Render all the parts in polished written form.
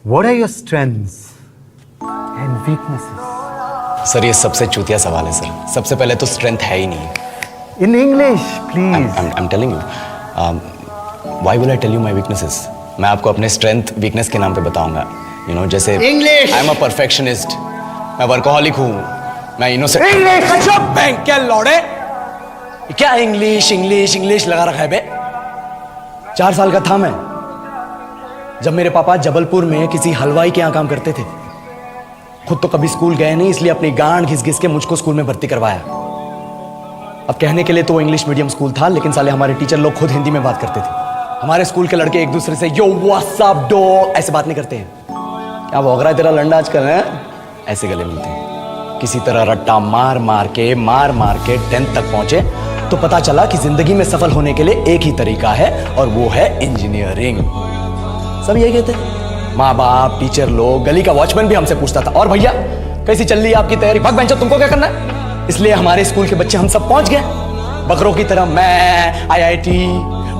What are your strengths and weaknesses? Sir ये सबसे चूतिया सवाल है सर। सबसे पहले तो स्ट्रेंथ है ही नहीं। In English, please. I'm telling you. Why will I tell you my weaknesses? मैं आपको अपने स्ट्रेंथ वीकनेस के नाम पे बताऊंगा। You know, जैसे English. I'm a perfectionist. मैं वर्कोहॉलिक हूँ। मैं इनोसेंट। English. अच्छा बैंक क्या लौड़े? क्या इंग्लिश इंग्लिश इंग्लिश लगा रखा है बे? 4 साल का था मैं जब मेरे पापा जबलपुर में किसी हलवाई के यहाँ काम करते थे। खुद तो कभी स्कूल गए नहीं, इसलिए अपनी गांड घिस घिस के मुझको स्कूल में भर्ती करवाया। अब कहने के लिए तो वो इंग्लिश मीडियम स्कूल था, लेकिन साले हमारे टीचर लोग खुद हिंदी में बात करते थे। हमारे स्कूल के लड़के एक दूसरे से यो व्हाट्स अप डो ऐसे बात नहीं करते हैं। क्या भौंक रहा है तेरा लंडा आजकल है? ऐसे गले मिलते हैं। किसी तरह रट्टा मार मार के 10th तक पहुंचे तो पता चला कि जिंदगी में सफल होने के लिए एक ही तरीका है और वो है इंजीनियरिंग। सब यही कहते थे। माँ बाप, टीचर लोग, गली का वॉचमैन भी हमसे पूछता था, और भैया कैसी चल रही है आपकी तैयारी? भाग बेंचो, तुमको क्या करना है? इसलिए हमारे स्कूल के बच्चे हम सब पहुंच गए बकरों की तरह। मैं IIT,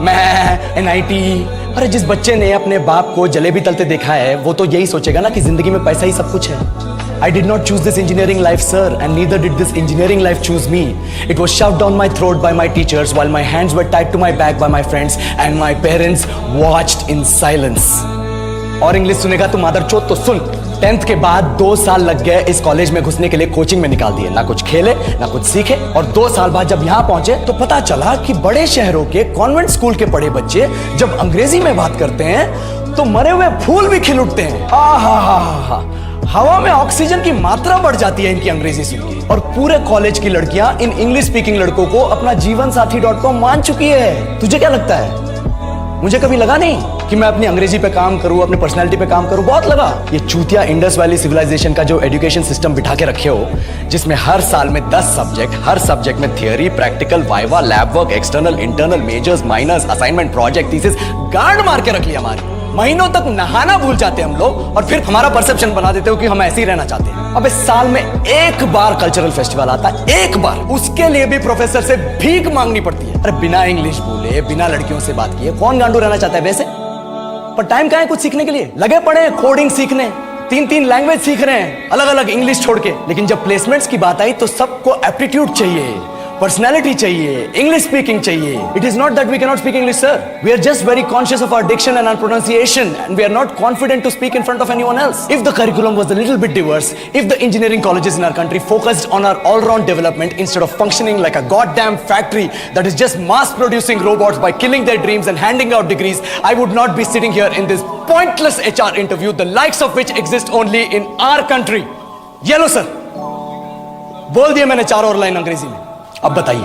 मैं NIT। अरे जिस बच्चे ने अपने बाप को जलेबी तलते देखा है वो तो यही सोचेगा ना कि जिंदगी में पैसा ही सब कुछ है। I did not choose this engineering life, sir, and neither did this engineering life choose me. It was shoved down my throat by my teachers while my hands were tied to my back by my friends and my parents watched in silence. और English सुनेगा तो मादरचोद तो सुन। 10th के बाद 2 साल लग गए इस कॉलेज में घुसने के लिए, कोचिंग में निकाल दिए। ना कुछ खेले ना कुछ सीखे, और 2 साल बाद जब यहाँ पहुंचे तो पता चला कि बड़े शहरों के कॉन्वेंट स्कूल के पढ़े बच्चे जब अंग्रेजी में बात करते हैं तो मरे हुए फूल भी खिल उठते हैं। हा हवा में ऑक्सीजन की मात्रा बढ़ जाती है इनकी अंग्रेजी सुन के। और पूरे कॉलेज की लड़कियां इन इंग्लिश स्पीकिंग लड़कों को अपना जीवन साथी .com मान चुकी है। तुझे क्या लगता है? मुझे कभी लगा नहीं कि मैं अपनी अंग्रेजी पे काम करूं, अपनी पर्सनालिटी पे काम करूं। बहुत लगा। ये चूतिया इंडस वैली सिविलाइजेशन का जो एजुकेशन सिस्टम बिठा के रखे हो, जिसमें हर साल में 10 सब्जेक्ट, हर सब्जेक्ट में theory, practical, viva, lab work, external, internal, majors, minors, assignment, project, thesis, गांड मार के रख लिया हमारी। महीनों तक नहाना भूल जाते हैं हम लोग, और फिर हमारा परसेप्शन बना देते हो कि हम ऐसे ही रहना चाहते हैं। अब इस साल में एक बार कल्चरल फेस्टिवल आता है, एक बार, उसके लिए भी प्रोफेसर से भीख मांगनी पड़ती है। अरे बिना इंग्लिश बोले, बिना लड़कियों से बात किए कौन गांडू रहना चाहता है वैसे? पर टाइम कहाँ है कुछ सीखने के लिए? लगे पड़े हैं कोडिंग सीखने, 3 लैंग्वेज सीख रहे हैं, अलग अलग इंग्लिश छोड़ के। लेकिन जब प्लेसमेंट्स की बात आई तो सबको एप्टीट्यूड चाहिए, पर्सनैलिटी चाहिए, इंग्लिश स्पीकिंग चाहिए। It is not that we cannot speak English, sir. We are just very conscious of our diction and our pronunciation, and we are not confident to speak in front of anyone else. If the curriculum was a little bit diverse, if the engineering colleges in our country focused on our all-round development instead of functioning like a goddamn factory that is just mass-producing robots by killing their dreams and handing out degrees, I would not be sitting here in this pointless HR interview, the likes of which exist only in our country. Yellow, sir. बोल दिया मैंने 4 और line अंग्रेजी में। अब बताइए,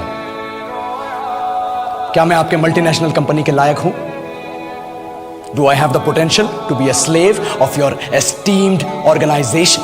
क्या मैं आपके मल्टीनेशनल कंपनी के लायक हूं? Do I have the potential to be a slave of your esteemed organisation?